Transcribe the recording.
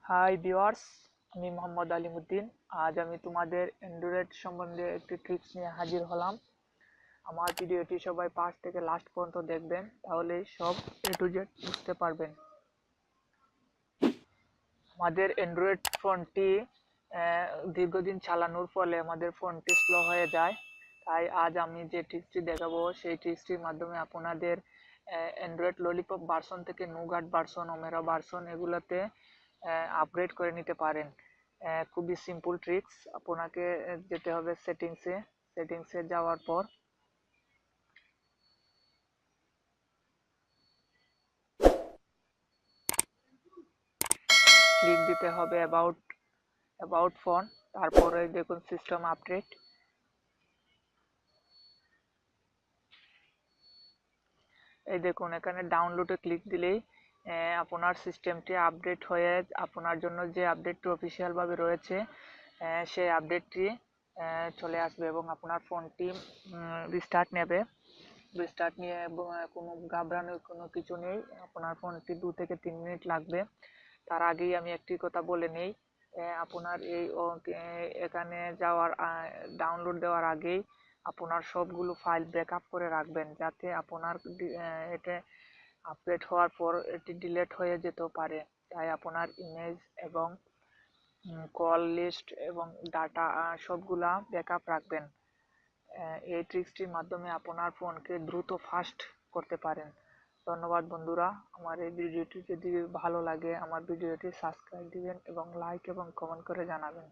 Hi viewers, আমি মোহাম্মদ আলিমুদ্দিন। আজ আমি তোমাদের অ্যান্ড্রয়েড সম্বন্ধে একটি ট্রিক্স নিয়ে হাজির হলাম। আমার ভিডিওটি সবাই ফার্স্ট থেকে লাস্ট পর্যন্ত দেখবেন, তাহলে সব এ টু জেড বুঝতে পারবেন। আমাদের অ্যান্ড্রয়েড ফোনটি দীর্ঘদিন চালানোর ফলে আমাদের ফোনটি স্লো হয়ে যায়। তাই আজ আমি যে ট্রিক্সটি দেখাবো সেই ট্রিক্সটির মাধ্যমে আপনাদের অ্যান্ড্রয়েড ললিপপ ভার্সন থেকে নুগাট ভার্সন, ওমেরা ভার্সন এগুলোতে আপগ্রেড করে নিতে পারেন। খুবই সিম্পল ট্রিক্স। আপনাকে যেতে হবে সেটিংসে যাওয়ার পর ক্লিক দিতে হবে অ্যাবাউট ফোন। তারপরে দেখুন সিস্টেম আপডেট। এই দেখুন এখানে ডাউনলোডে ক্লিক দিলেই আপনার সিস্টেমটি আপডেট হয়ে আপনার জন্য যে আপডেটটি অফিসিয়ালভাবে রয়েছে সেই আপডেটটি চলে আসবে এবং আপনার ফোনটি রিস্টার্ট নেবে। রিস্টার্ট নিয়ে কোনো ঘাবড়ানোর কোনো কিছু নেই। আপনার ফোনটি 2 থেকে 3 মিনিট লাগবে। তার আগেই আমি একটি কথা বলে নেই, আপনার এই এখানে যাওয়ার ডাউনলোড দেওয়ার আগেই আপনার সবগুলো ফাইল ব্যাকআপ করে রাখবেন, যাতে আপনার এটা আপডেট হওয়ার পর এটি ডিলিট হয়ে যেতেও পারে। তাই আপনার ইমেজ এবং কল লিস্ট এবং ডাটা সবগুলা ব্যাকআপ রাখবেন। এই ট্রিক্সটির মাধ্যমে আপনার ফোনকে দ্রুত ফাস্ট করতে পারেন। ধন্যবাদ বন্ধুরা। আমার এই ভিডিওটি যদি ভালো লাগে আমার ভিডিওটি সাবস্ক্রাইব দিবেন এবং লাইক এবং কমেন্ট করে জানাবেন।